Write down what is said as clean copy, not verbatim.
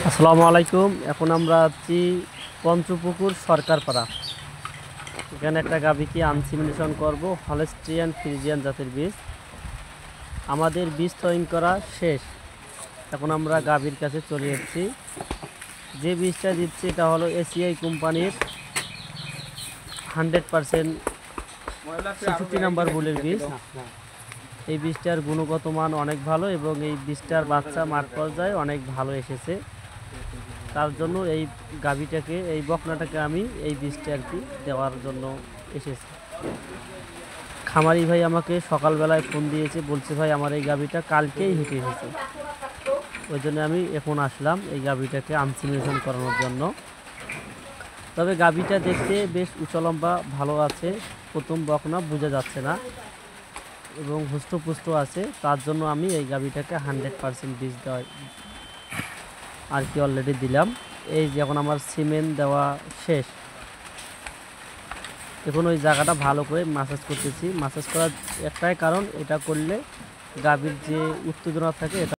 আসসালামু আলাইকুম। এখন আমরা আছি পঞ্চপুকুর সরকারপাড়া। এখানে একটা গাভীকে আনসিমিনেশন করব, হলস্টিয়ান ফ্রিজিয়ান জাতের বীজ। আমাদের বীজ তৈরি করা শেষ। এখন আমরা গাভীর কাছে চলে এসেছি। যে বীজটা দিচ্ছি এটা হলো এসিআই কোম্পানির 100% 66 নাম্বার বুলের বীজ। এই বীজটার গুণগত মান অনেক ভালো এবং এই বীজটার বাচ্চা মাঠ পর্যায়ে অনেক ভালো এসেছে। তার জন্য এই গাভীটাকে, এই বকনাটাকে আমি এই বীজটা আর কি দেওয়ার জন্য এসেছি। খামারি ভাই আমাকে সকালবেলায় ফোন দিয়েছে, বলছে ভাই আমার এই গাভীটা কালকেই হেঁটে এসেছে। ওই জন্য আমি এখন আসলাম এই গাভীটাকে আনসিমিনেশন করানোর জন্য। তবে গাভীটা দেখতে বেশ উঁচলম্বা ভালো আছে, প্রথম বকনা বোঝা যাচ্ছে না এবং হুষ্টপুষ্ট আছে। তার জন্য আমি এই গাভীটাকে 100% বীজ দেওয়া আর কি অলরেডি দিলাম। এই যে এখন আমার সিমেন্ট দেওয়া শেষ। এখন ওই জায়গাটা ভালো করে মাসাজ করতেছি। মাসাজ করার একটাই কারণ, এটা করলে গাভীর যে উত্তেজনা থাকে এটা